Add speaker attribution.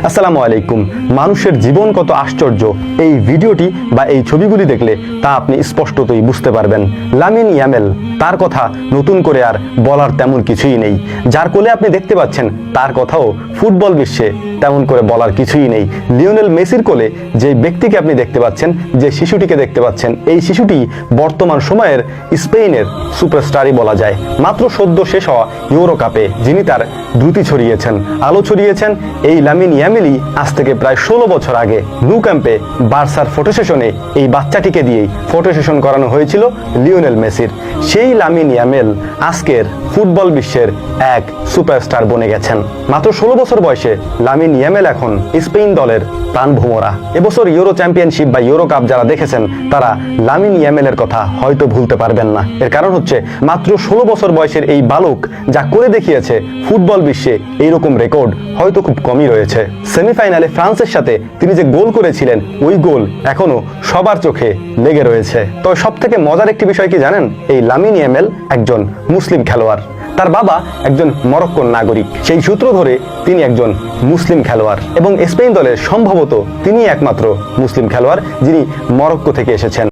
Speaker 1: আসসালামু আলাইকুম। মানুষের জীবন কত আশ্চর্য এই ভিডিওটি বা এই ছবিগুলি দেখলে তা আপনি স্পষ্টতই বুঝতে পারবেন। লামিন ইয়ামেল, তার কথা নতুন করে আর বলার তেমন কিছুই নেই। যার কোলে আপনি দেখতে পাচ্ছেন তার কথাও ফুটবল বিশ্বে তেমন করে বলার কিছুই নেই। লিওনেল মেসির কোলে যে ব্যক্তিকে আপনি দেখতে পাচ্ছেন, যে শিশুটিকে দেখতে পাচ্ছেন, এই শিশুটি বর্তমান সময়ের স্পেনের সুপারস্টারই বলা যায়। মাত্র সদ্য শেষ হওয়া ইউরো কাপে যিনি তার দ্রুতি ছড়িয়েছেন, আলো ছড়িয়েছেন, এই লামিন ইয়ামেলই আজ থেকে প্রায় 16 বছর আগে ন্যু ক্যাম্পে বার্সার ফটো সেশনে এই বাচ্চাটিকে দিয়েই ফটো সেশন করানো হয়েছিল লিওনেল মেসির। সেই লামিন ইয়ামেল আজকের ফুটবল বিশ্বের এক সুপারস্টার বনে গেছেন। মাত্র 16 বছর বয়সে লামিন ইয়ামেল এখন স্পেন দলের প্রাণভোমরা। এবছর ইউরো চ্যাম্পিয়নশিপ বা ইউরো কাপ যারা দেখেছেন তারা লামিন ইয়ামেলের কথা হয়তো ভুলতে পারবেন না। এর কারণ হচ্ছে মাত্র 16 বছর বয়সের এই বালক যা করে দেখিয়েছে, ফুটবল বিশ্বে এইরকম রেকর্ড হয়তো খুব কমই রয়েছে। সেমিফাইনালে ফ্রান্সের সাথে তিনি যে গোল করেছিলেন, ওই গোল এখনো সবার চোখে লেগে রয়েছে। তবে সব থেকে মজার একটি বিষয় কি জানেন? এই লামিন ইয়ামেল একজন মুসলিম খেলোয়াড়। তার বাবা একজন মরক্কোর নাগরিক। সেই সূত্র ধরে তিনি একজন মুসলিম খেলোয়াড় এবং স্পেন দলের সম্ভবত তিনি একমাত্র মুসলিম খেলোয়াড় যিনি মরক্কো থেকে এসেছেন।